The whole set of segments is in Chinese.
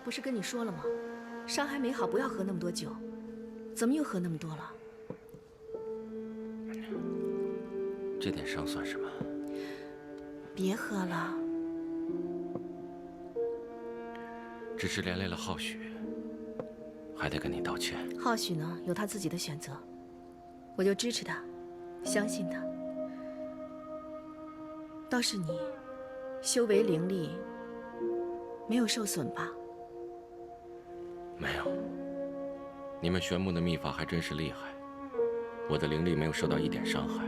不是跟你说了吗？伤还没好，不要喝那么多酒。怎么又喝那么多了？这点伤算什么？别喝了。只是连累了浩许，还得跟你道歉。浩许呢，有他自己的选择，我就支持他，相信他。倒是你，修为灵力没有受损吧？没有。你们玄木的秘法还真是厉害，我的灵力没有受到一点伤害，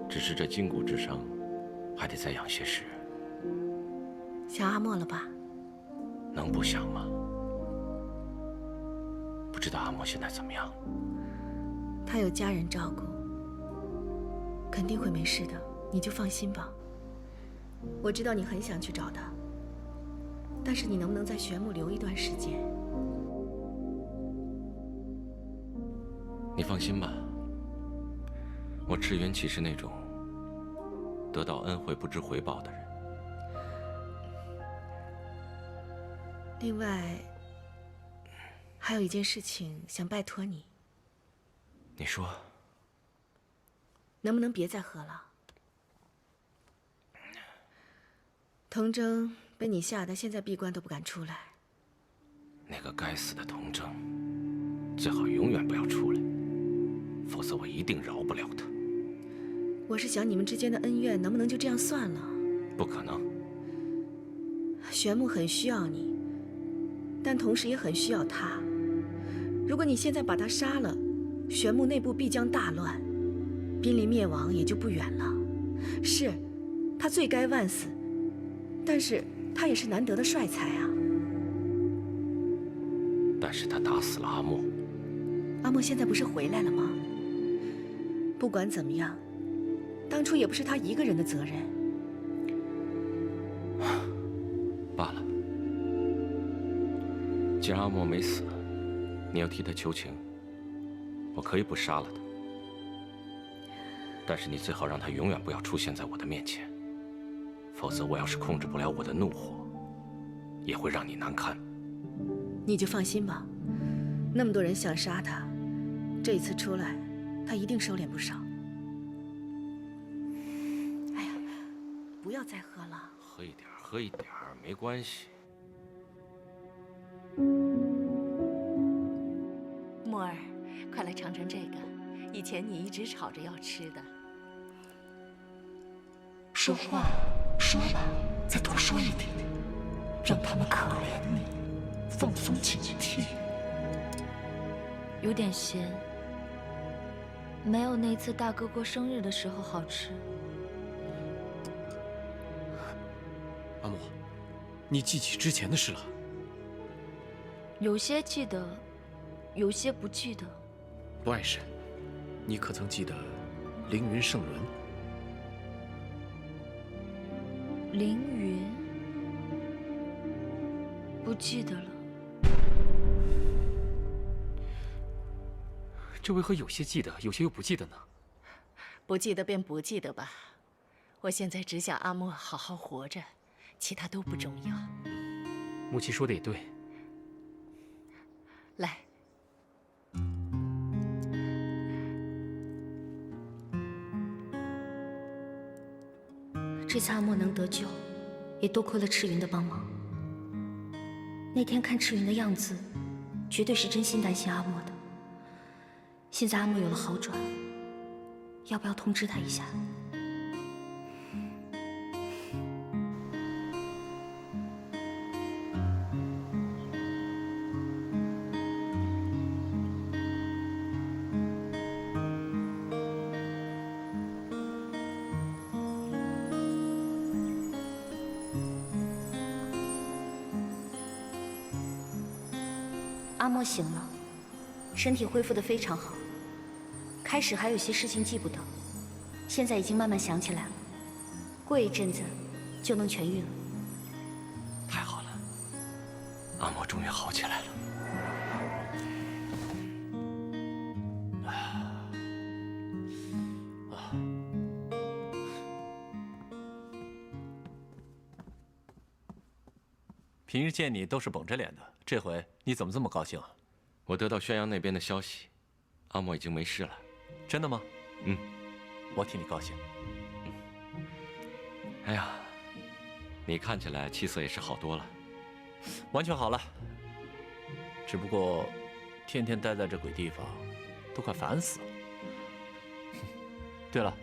只是这筋骨之伤，还得再养些时。想阿莫了吧？能不想吗？不知道阿莫现在怎么样？他有家人照顾，肯定会没事的，你就放心吧。我知道你很想去找他，但是你能不能在玄木留一段时间？你放心吧，我赤元启是那种得到恩惠不知回报的人。另外，还有一件事情想拜托你。你说，能不能别再喝了？童真被你吓得现在闭关都不敢出来。那个该死的童正，最好永远不要出来，否则我一定饶不了他。我是想你们之间的恩怨能不能就这样算了？不可能。玄木很需要你，但同时也很需要他。如果你现在把他杀了，玄木内部必将大乱，濒临灭亡也就不远了。是，他罪该万死，但是他也是难得的帅才啊。但是他打死了阿莫。阿莫现在不是回来了吗？不管怎么样，当初也不是他一个人的责任。罢了，既然阿莫没死，你要替他求情，我可以不杀了他，但是你最好让他永远不要出现在我的面前，否则我要是控制不了我的怒火，也会让你难堪。你就放心吧，那么多人想杀他，这一次出来，他一定收敛不少。哎呀，不要再喝了。喝一点儿，喝一点儿，没关系。沫儿，快来尝尝这个，以前你一直吵着要吃的。说话，说吧，再多说一点，让他们可怜你，放松警惕。有点咸，没有那次大哥过生日的时候好吃。阿莫，你记起之前的事了？有些记得，有些不记得。不碍事，你可曾记得凌云圣轮？凌云，不记得了。这为何有些记得，有些又不记得呢？不记得便不记得吧。我现在只想阿莫好好活着，其他都不重要。母亲说的也对。来，这次阿莫能得救，也多亏了赤云的帮忙。那天看赤云的样子，绝对是真心担心阿莫的。现在阿莫有了好转，要不要通知他一下？阿莫醒了，身体恢复得非常好。开始还有些事情记不得，现在已经慢慢想起来了。过一阵子就能痊愈了。太好了，阿莫终于好起来了。平日见你都是绷着脸的，这回你怎么这么高兴啊？我得到宣阳那边的消息，阿莫已经没事了。真的吗？嗯，我替你高兴。哎呀，你看起来气色也是好多了。完全好了，只不过天天待在这鬼地方，都快烦死了。对了，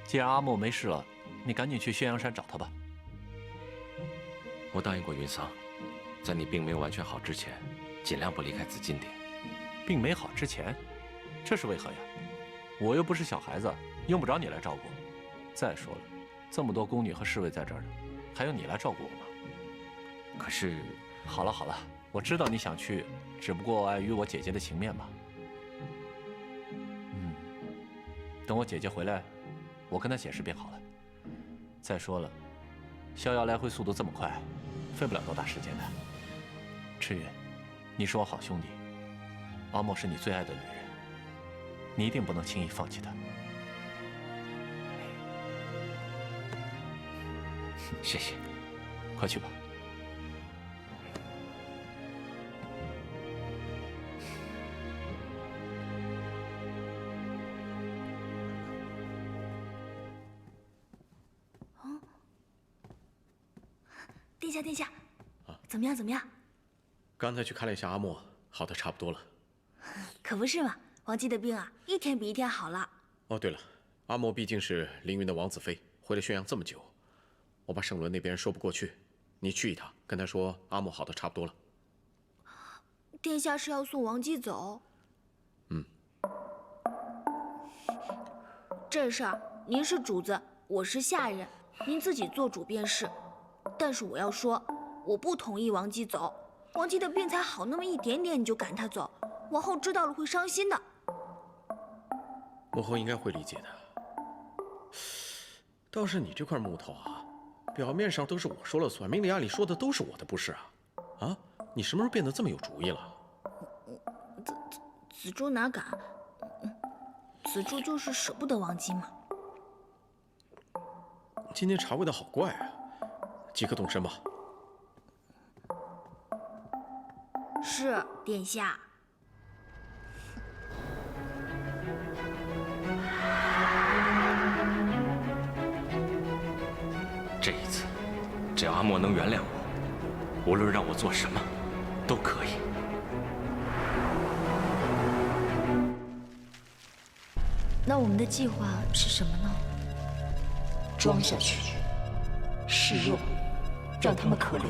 既然阿莫没事了，你赶紧去宣阳山找他吧。我答应过云桑，在你病没有完全好之前，尽量不离开紫金鼎。病没好之前，这是为何呀？我又不是小孩子，用不着你来照顾。再说了，这么多宫女和侍卫在这儿呢，还用你来照顾我吗？可是，好了好了，我知道你想去，只不过碍于我姐姐的情面吧。等我姐姐回来，我跟她解释便好了。再说了，逍遥来回速度这么快，费不了多大时间的。赤云，你是我好兄弟，阿莫是你最爱的女人，你一定不能轻易放弃她。谢谢，快去吧。殿下，怎么样？怎么样？刚才去看了一下阿莫，好的差不多了。可不是嘛，王姬的病啊，一天比一天好了。哦，对了，阿莫毕竟是凌云的王子妃，回了宣阳这么久，我怕圣伦那边说不过去，你去一趟，跟他说阿莫好的差不多了。殿下是要送王姬走？这事儿您是主子，我是下人，您自己做主便是。但是我要说，我不同意王姬走。王姬的病才好那么一点点，你就赶她走，王后知道了会伤心的。母后应该会理解的。倒是你这块木头啊，表面上都是我说了算，明里暗里说的都是我的不是啊？啊，你什么时候变得这么有主意了？紫珠哪敢？紫珠就是舍不得王姬嘛。今天茶味道好怪啊，即刻动身吧。是，殿下。这一次，只要阿莫能原谅我，无论让我做什么，都可以。那我们的计划是什么呢？装下去，示弱，让他们可怜，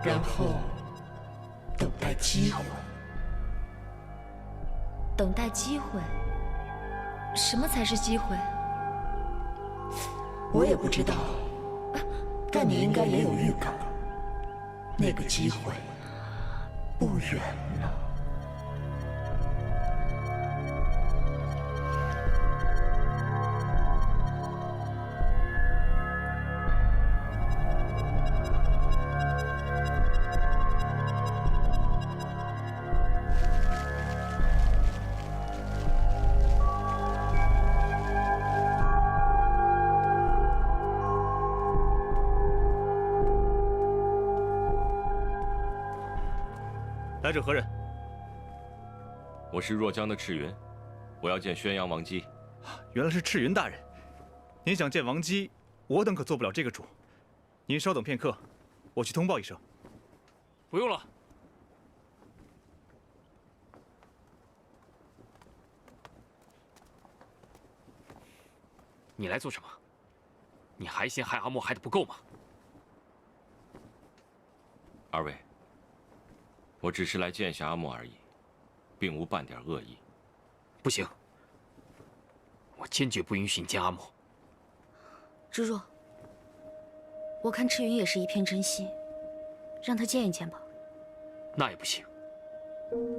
然后等待机会。等待机会？什么才是机会？我也不知道，但你应该也有预感，那个机会不远了。来者何人？我是若江的赤云，我要见宣阳王姬。原来是赤云大人，您想见王姬，我等可做不了这个主。您稍等片刻，我去通报一声。不用了。你来做什么？你还嫌害阿莫害得不够吗？二位，我只是来见一下阿莫而已，并无半点恶意。不行，我坚决不允许你见阿莫。知若，我看赤云也是一片真心，让他见一见吧。那也不行，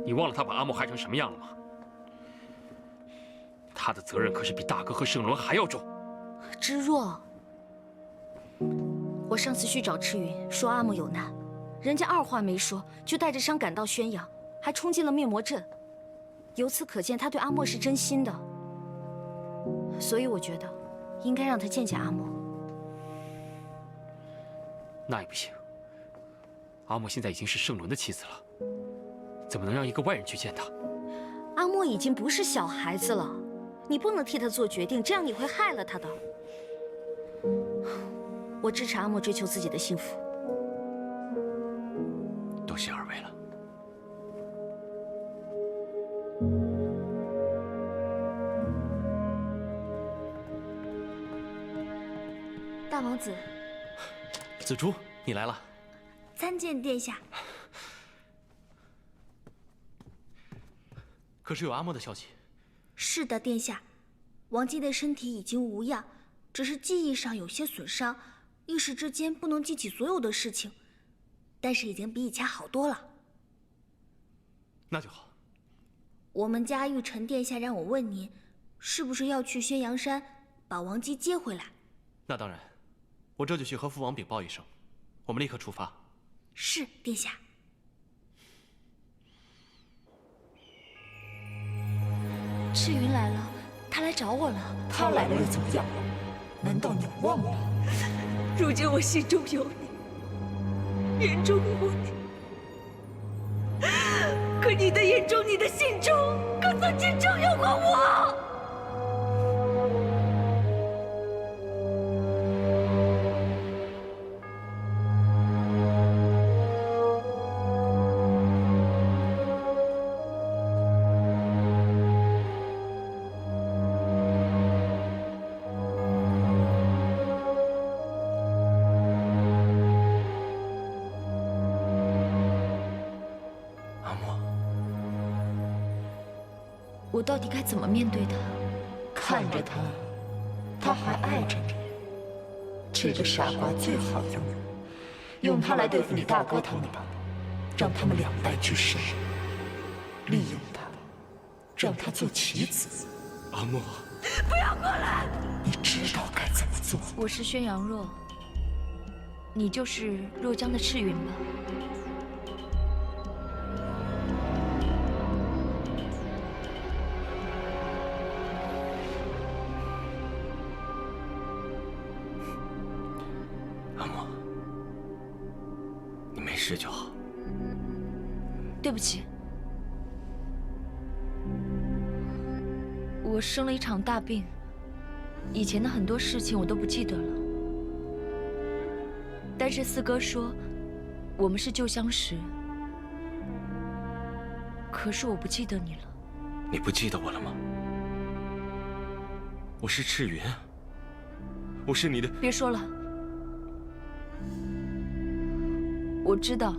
你忘了他把阿莫害成什么样了吗？他的责任可是比大哥和圣伦还要重。知若，我上次去找赤云说阿莫有难，人家二话没说就带着伤赶到宣阳，还冲进了灭魔阵。由此可见他对阿莫是真心的，所以我觉得应该让他见见阿莫。那也不行，阿莫现在已经是圣伦的妻子了，怎么能让一个外人去见她？阿莫已经不是小孩子了，你不能替他做决定，这样你会害了他的。我支持阿莫追求自己的幸福。多谢二位了。大王子，紫竹，你来了。参见殿下。可是有阿莫的消息。是的，殿下，王姬的身体已经无恙，只是记忆上有些损伤，一时之间不能记起所有的事情，但是已经比以前好多了。那就好。我们家玉宸殿下让我问您，是不是要去宣阳山把王姬接回来？那当然，我这就去和父王禀报一声，我们立刻出发。是，殿下。赤云来了，他来找我了。他来了又怎么样？难道你忘了？如今我心中有你，眼中有你，可你的眼中、你的心中，可曾真正有过我？我到底该怎么面对他？看着他，他还爱着你。这个傻瓜最好用他来对付你大哥他们吧，让他们两败俱伤。利用他，让他做棋子。阿莫，不要过来！你知道该怎么做。我是宣阳若，你就是若江的赤云吧？事就好。对不起，我生了一场大病，以前的很多事情我都不记得了。但是四哥说，我们是旧相识。可是我不记得你了。你不记得我了吗？我是赤云，我是你的。别说了。 我知道，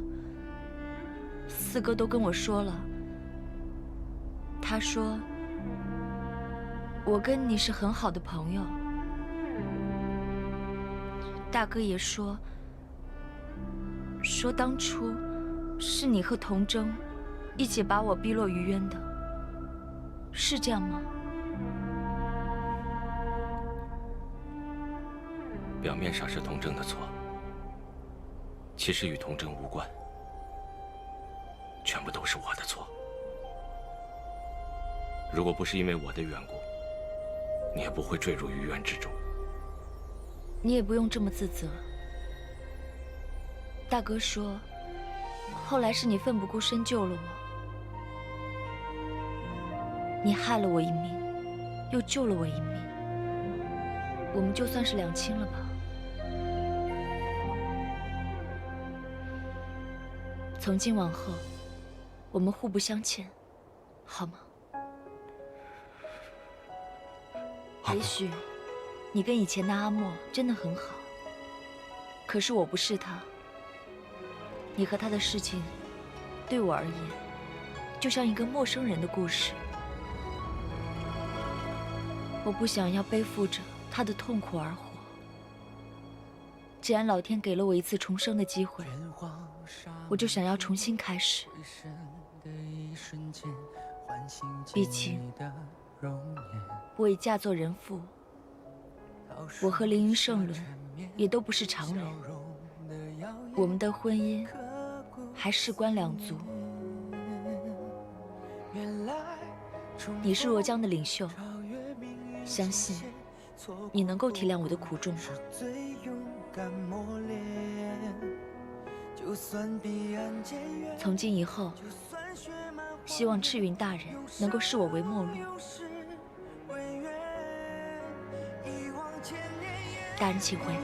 四哥都跟我说了。他说，我跟你是很好的朋友。大哥也说当初是你和童筝一起把我逼落于渊的，是这样吗？表面上是童筝的错。 其实与童筝无关，全部都是我的错。如果不是因为我的缘故，你也不会坠入鱼渊之中。你也不用这么自责。大哥说，后来是你奋不顾身救了我，你害了我一命，又救了我一命，我们就算是两清了吧。 从今往后，我们互不相欠，好吗？也许你跟以前的阿莫真的很好，可是我不是他。你和他的事情，对我而言，就像一个陌生人的故事。我不想要背负着他的痛苦而活。既然老天给了我一次重生的机会。 我就想要重新开始。毕竟，我已嫁作人妇，我和凌云圣伦也都不是常人，我们的婚姻还事关两族。你是若江的领袖，相信你能够体谅我的苦衷吧。从今以后，希望赤云大人能够视我为陌路。大人，请回吧。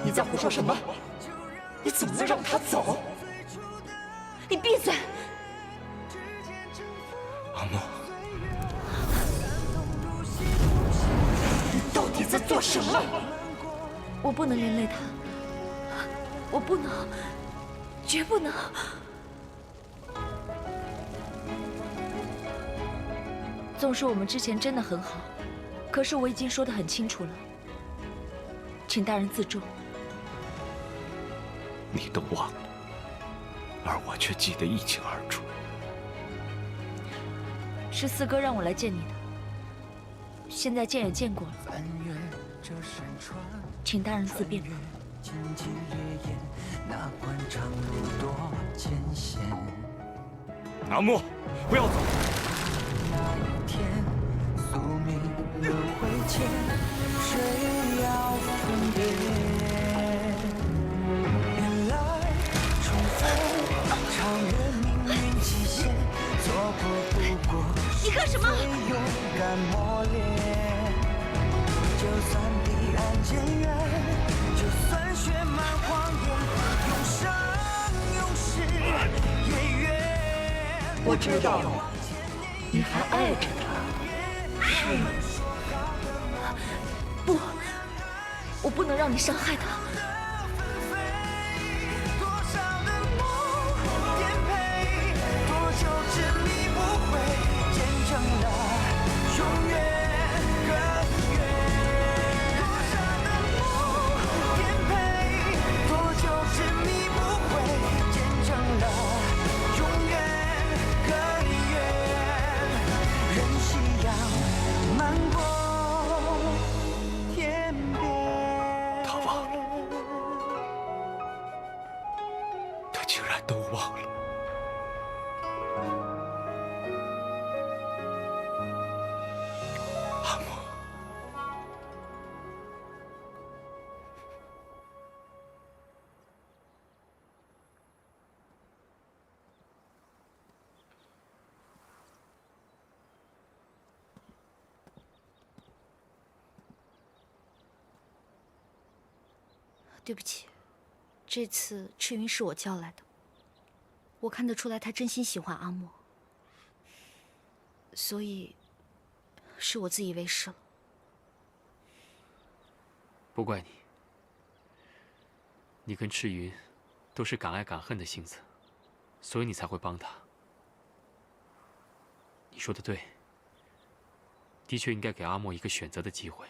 你在胡说什么？你怎么能让他走？你闭嘴！阿莫，你到底在做什么？我不能连累他，我不能，绝不能。纵使我们之前真的很好，可是我已经说得很清楚了，请大人自重。你都忘了，而我却记得一清二楚。是四哥让我来见你的，现在见也见过了，请大人自便吧。阿莫，不要走！你干什么？我知道你还爱着他，是吗？不，我不能让你伤害他。都忘了。阿莫，对不起，这次赤云是我叫来的。我看得出来，他真心喜欢阿莫，所以是我自以为是了。不怪你，你跟赤云都是敢爱敢恨的性子，所以你才会帮他。你说的对，的确应该给阿莫一个选择的机会。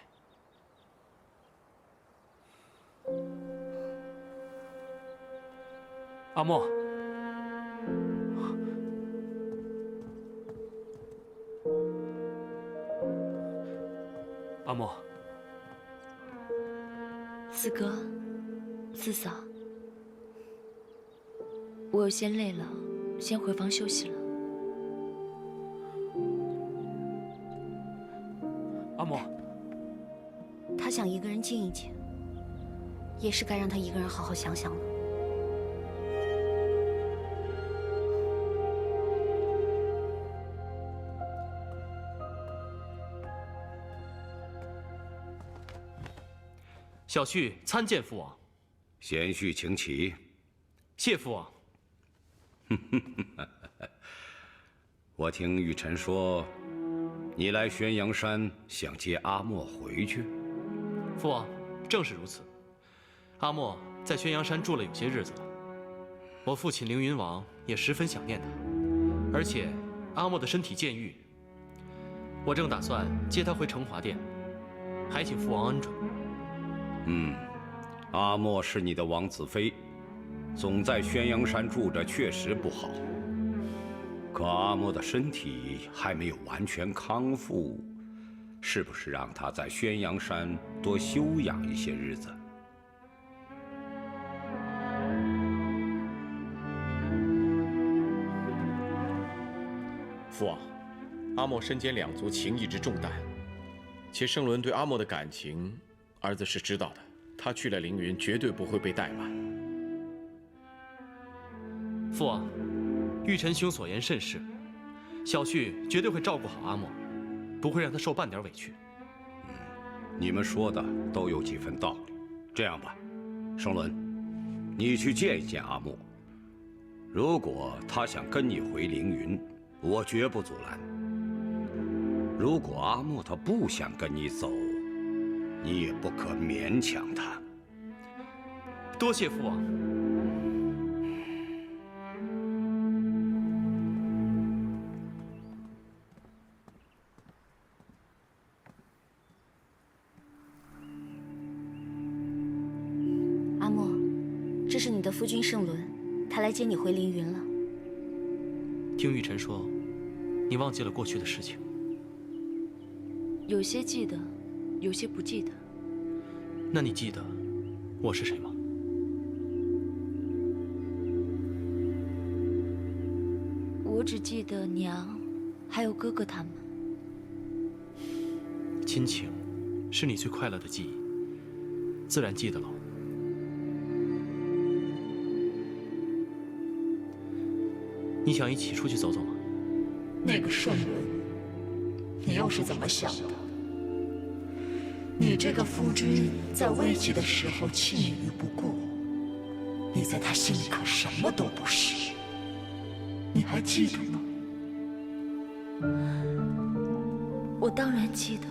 阿莫。阿莫，四哥，四嫂，我有些累了，先回房休息了。阿莫，他想一个人静一静，也是该让他一个人好好想想了。小婿参见父王。贤婿请起。谢父王。我听玉晨说，你来宣阳山想接阿莫回去。父王，正是如此。阿莫在宣阳山住了有些日子了，我父亲凌云王也十分想念他，而且阿莫的身体健愈，我正打算接他回成华殿，还请父王恩准。阿莫是你的王子妃，总在宣阳山住着确实不好。可阿莫的身体还没有完全康复，是不是让他在宣阳山多休养一些日子？父王，阿莫身兼两族，情义之重担，且圣伦对阿莫的感情，儿子是知道的。他去了凌云，绝对不会被怠慢。父王，玉臣兄所言甚是，小婿绝对会照顾好阿莫，不会让他受半点委屈。你们说的都有几分道理。这样吧，盛伦，你去见一见阿莫。如果他想跟你回凌云，我绝不阻拦。如果阿莫他不想跟你走，你也不可勉强他。多谢父王。阿莫，这是你的夫君盛伦，他来接你回凌云了。听玉晨说，你忘记了过去的事情。有些记得，有些不记得。那你记得我是谁吗？我只记得娘，还有哥哥他们。亲情，是你最快乐的记忆，自然记得了。你想一起出去走走吗？那个盛伦，你又是怎么想的？你这个夫君在危急的时候弃你于不顾，你在他心里可什么都不是，你还记得吗？我当然记得。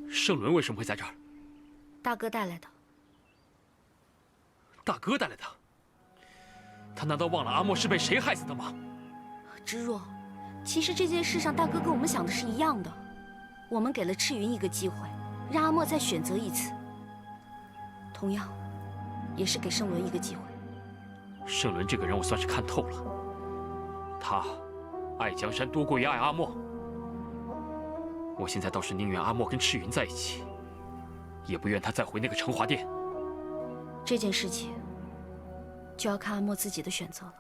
盛伦为什么会在这儿？大哥带来的。大哥带来的。他难道忘了阿莫是被谁害死的吗？知若，其实这件事上，大哥跟我们想的是一样的。我们给了赤云一个机会，让阿莫再选择一次。同样，也是给盛伦一个机会。盛伦这个人，我算是看透了。他爱江山多过于爱阿莫。我现在倒是宁愿阿莫跟赤云在一起，也不愿他再回那个成华殿。这件事情，就要看阿莫自己的选择了。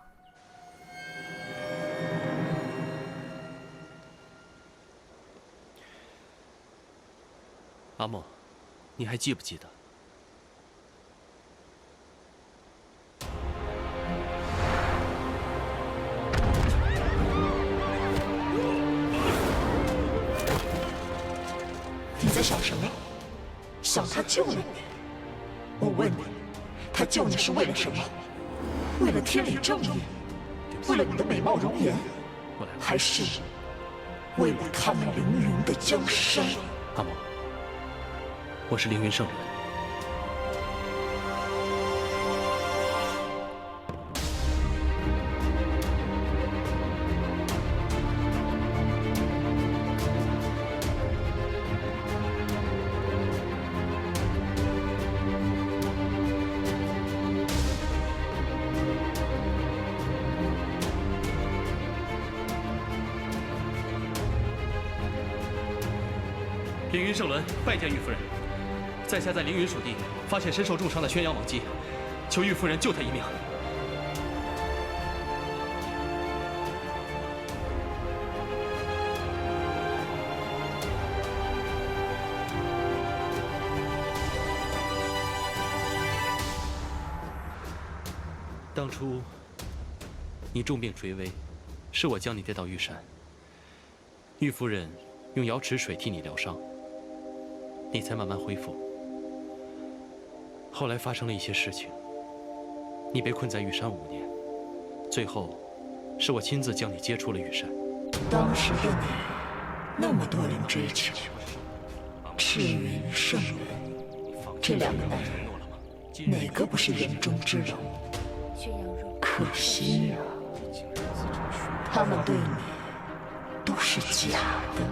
阿莫，你还记不记得？你在想什么？想他救了你？我问你，他救你是为了什么？为了天理正义？为了你的美貌容颜？还是为了他们凌云的江山？阿莫，我是凌云盛伦。凌云盛伦拜见玉夫人，在下在凌云属地发现身受重伤的宣阳王姬，求玉夫人救他一命。当初你重病垂危，是我将你带到玉山，玉夫人用瑶池水替你疗伤。你才慢慢恢复。后来发生了一些事情，你被困在玉山5年，最后是我亲自将你接出了玉山。当时的你，那么多人追求，赤云、盛伦，这两个男人，哪个不是人中之龙？可惜呀，他们对你都是假的，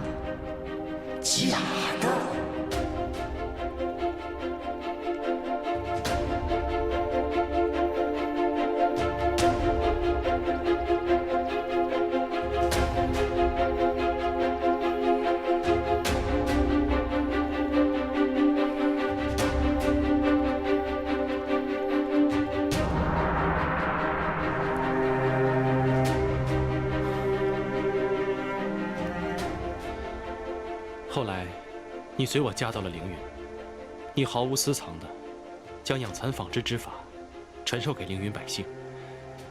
假的。后来，你随我嫁到了凌云，你毫无私藏的将养蚕纺织之法传授给凌云百姓，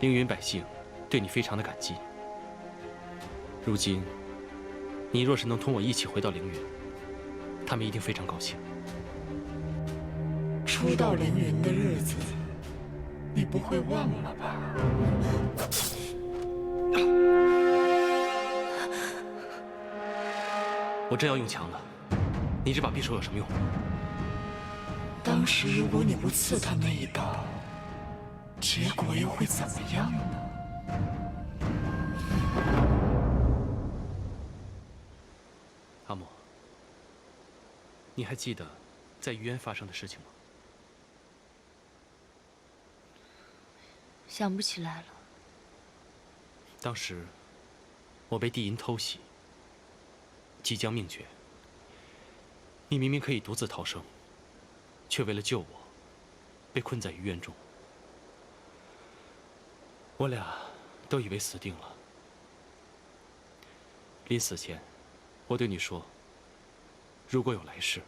凌云百姓对你非常的感激。如今，你若是能同我一起回到凌云，他们一定非常高兴。初到凌云的日子，你不会忘了吧？我真要用枪了，你这把匕首有什么用？当时如果你不刺他那一刀，结果又会怎么样呢？阿莫，你还记得在虞渊发生的事情吗？想不起来了。当时我被帝银偷袭，即将命绝。你明明可以独自逃生，却为了救我，被困在虞渊中。我俩都以为死定了。临死前，我对你说，如果有来世，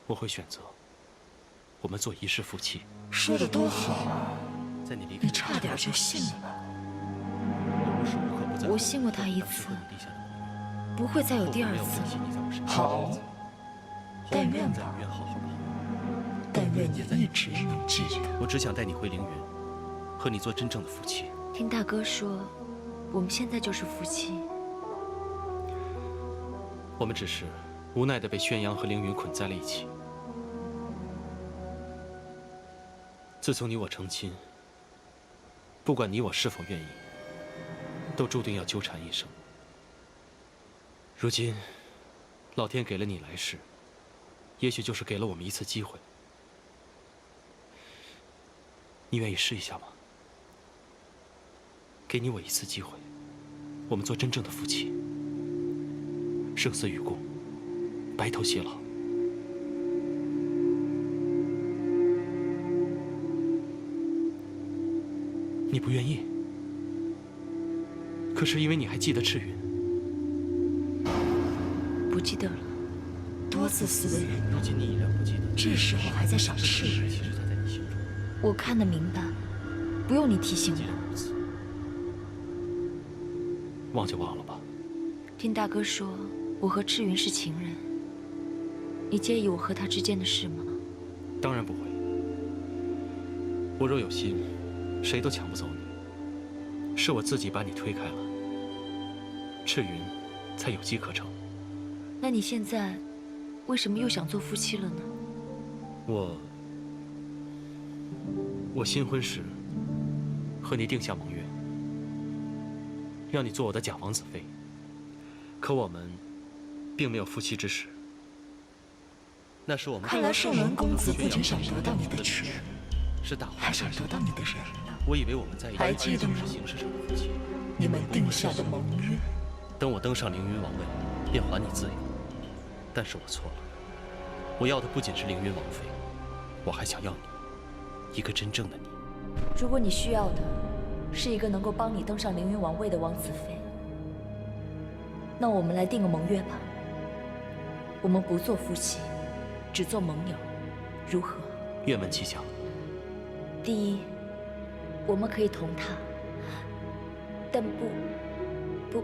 我会选择我们做一世夫妻。说的多好啊！在你离开，你差点就信了。我信过他一次，不会再有第二次了。好，但愿吧。但愿你一直能记得。我只想带你回凌云，和你做真正的夫妻。听大哥说，我们现在就是夫妻。我们只是无奈的被宣阳和凌云捆在了一起。自从你我成亲，不管你我是否愿意，都注定要纠缠一生。如今，老天给了你来世，也许就是给了我们一次机会。你愿意试一下吗？给你我一次机会，我们做真正的夫妻，生死与共，白头偕老。你不愿意，可是因为你还记得赤云。不记得了。多自私的人，如今你依然不记得，这时候还在赏赤云。其实他在你心中。我看得明白，不用你提醒我。忘就忘了吧。听大哥说，我和赤云是情人，你介意我和他之间的事吗？当然不会。我若有心，谁都抢不走你。是我自己把你推开了，赤云才有机可乘。那你现在为什么又想做夫妻了呢？我新婚时和你定下盟约，让你做我的假王子妃。可我们并没有夫妻之实。那是我们看来圣伦公子不仅想得到你的权，是大还想得到你的人。我以为我们在一起，还记得吗？形式上的夫妻，你们定下的盟约。等我登上凌云王位，便还你自由。但是我错了，我要的不仅是凌云王妃，我还想要你，一个真正的你。如果你需要的是一个能够帮你登上凌云王位的王子妃，那我们来定个盟约吧。我们不做夫妻，只做盟友，如何？愿闻其详。第一，我们可以同他，但不，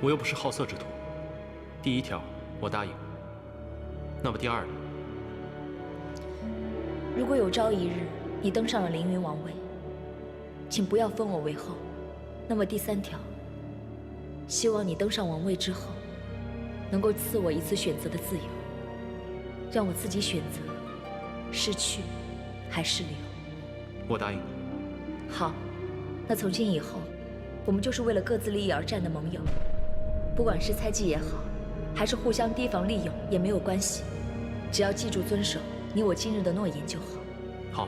我又不是好色之徒。第一条我答应。那么第二呢？如果有朝一日你登上了凌云王位，请不要封我为后。那么第三条，希望你登上王位之后，能够赐我一次选择的自由，让我自己选择是去还是留。我答应你。好，那从今以后，我们就是为了各自利益而战的盟友，不管是猜忌也好，还是互相提防利用也没有关系，只要记住遵守你我今日的诺言就好。好，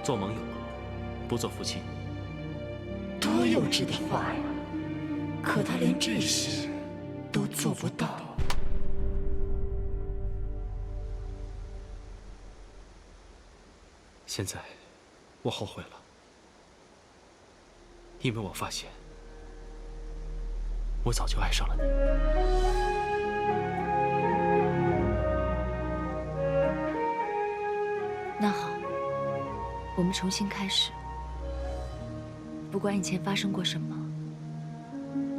做盟友，不做夫妻。多幼稚的话呀！可他连这些都做不到。现在，我后悔了，因为我发现，我早就爱上了你。那好，我们重新开始。不管以前发生过什么，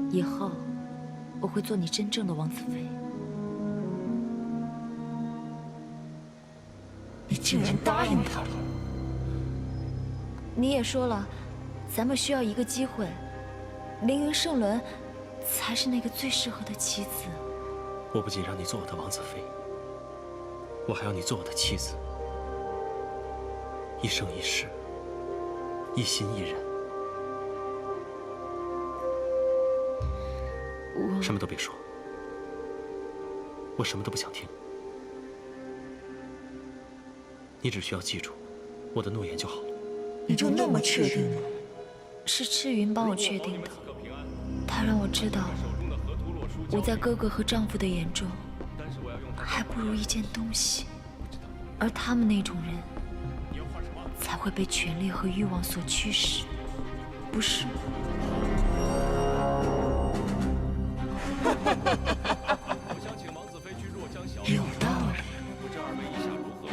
以后我会做你真正的王子妃。你竟然答应他了！你也说了，咱们需要一个机会，凌云圣伦才是那个最适合的妻子。我不仅让你做我的王子妃，我还要你做我的妻子，一生一世，一心一人。我什么都别说，我什么都不想听。你只需要记住我的诺言就好了。你就那么确定吗？是赤云帮我确定的，他让我知道，我在哥哥和丈夫的眼中，还不如一件东西，而他们那种人，才会被权力和欲望所驱使，不是吗？有道理。不知二位意下如何？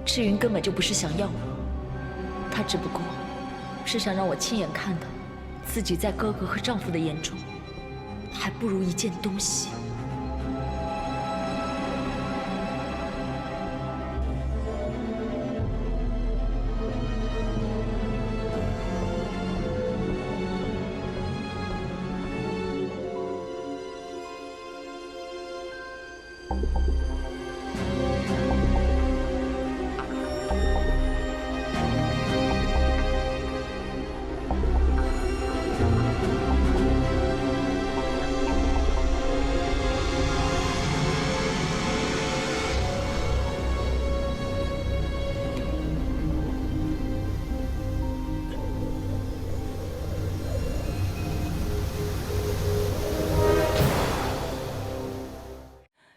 赤云根本就不是想要我，他只不过是想让我亲眼看到自己在哥哥和丈夫的眼中，还不如一件东西。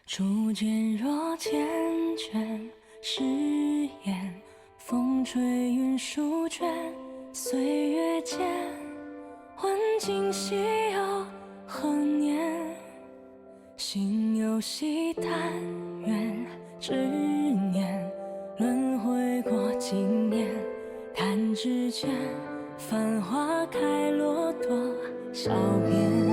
初见若缱绻誓言，风吹云舒卷，岁月间，问今夕又何年？心有惜，但愿执念，轮回过经年，弹指间，繁花开落多少遍。